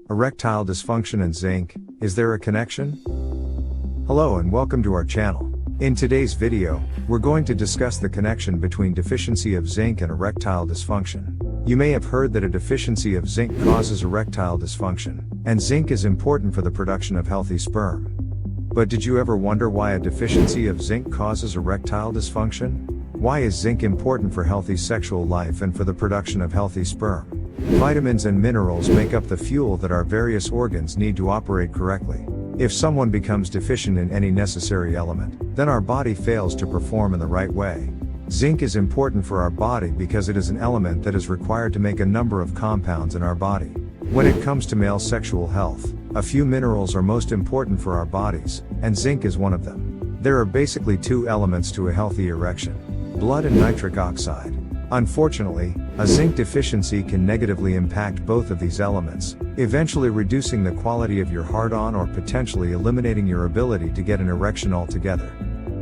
Erectile dysfunction and zinc, is there a connection? Hello and welcome to our channel. In today's video, we're going to discuss the connection between deficiency of zinc and erectile dysfunction. You may have heard that a deficiency of zinc causes erectile dysfunction, and zinc is important for the production of healthy sperm. But did you ever wonder why a deficiency of zinc causes erectile dysfunction? Why is zinc important for healthy sexual life and for the production of healthy sperm? Vitamins and minerals make up the fuel that our various organs need to operate correctly. If someone becomes deficient in any necessary element, then our body fails to perform in the right way. Zinc is important for our body because it is an element that is required to make a number of compounds in our body. When it comes to male sexual health, a few minerals are most important for our bodies, and zinc is one of them. There are basically two elements to a healthy erection: blood and nitric oxide. Unfortunately, a zinc deficiency can negatively impact both of these elements, eventually reducing the quality of your hard-on or potentially eliminating your ability to get an erection altogether.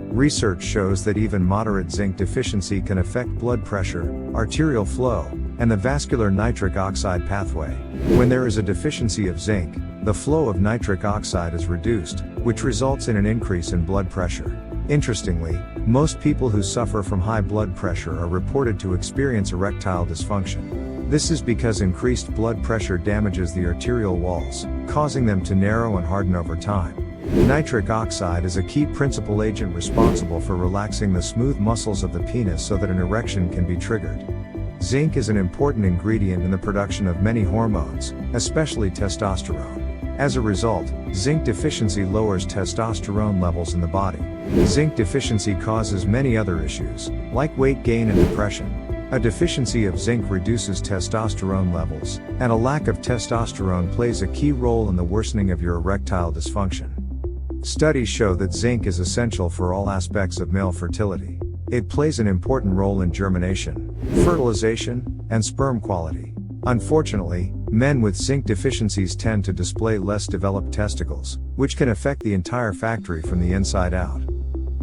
Research shows that even moderate zinc deficiency can affect blood pressure, arterial flow, and the vascular nitric oxide pathway. When there is a deficiency of zinc, the flow of nitric oxide is reduced, which results in an increase in blood pressure. Interestingly, most people who suffer from high blood pressure are reported to experience erectile dysfunction. This is because increased blood pressure damages the arterial walls, causing them to narrow and harden over time. Nitric oxide is a key principal agent responsible for relaxing the smooth muscles of the penis so that an erection can be triggered. Zinc is an important ingredient in the production of many hormones, especially testosterone. As a result, zinc deficiency lowers testosterone levels in the body. Zinc deficiency causes many other issues, like weight gain and depression. A deficiency of zinc reduces testosterone levels, and a lack of testosterone plays a key role in the worsening of your erectile dysfunction. Studies show that zinc is essential for all aspects of male fertility. It plays an important role in germination, fertilization, and sperm quality. Unfortunately, men with zinc deficiencies tend to display less developed testicles, which can affect the entire factory from the inside out.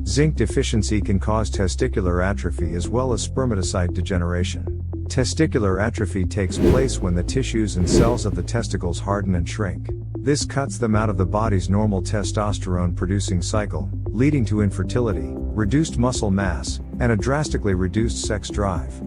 Zinc deficiency can cause testicular atrophy as well as spermatocyte degeneration. Testicular atrophy takes place when the tissues and cells of the testicles harden and shrink. This cuts them out of the body's normal testosterone-producing cycle, leading to infertility, reduced muscle mass, and a drastically reduced sex drive.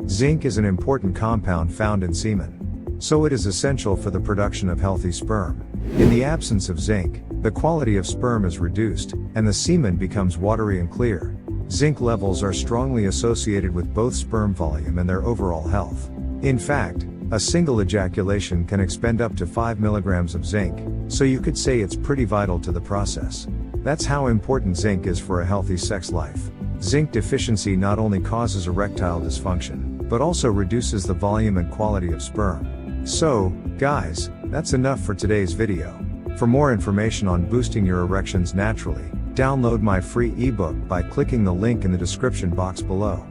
Zinc is an important compound found in semen, so it is essential for the production of healthy sperm. In the absence of zinc, the quality of sperm is reduced, and the semen becomes watery and clear. Zinc levels are strongly associated with both sperm volume and their overall health. In fact, a single ejaculation can expend up to 5 milligrams of zinc, so you could say it's pretty vital to the process. That's how important zinc is for a healthy sex life. Zinc deficiency not only causes erectile dysfunction, but also reduces the volume and quality of sperm. So, guys, that's enough for today's video. For more information on boosting your erections naturally, download my free ebook by clicking the link in the description box below.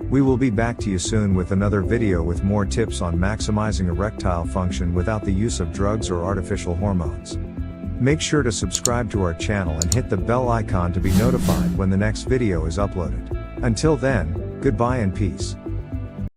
We will be back to you soon with another video with more tips on maximizing erectile function without the use of drugs or artificial hormones. Make sure to subscribe to our channel and hit the bell icon to be notified when the next video is uploaded. Until then, goodbye and peace.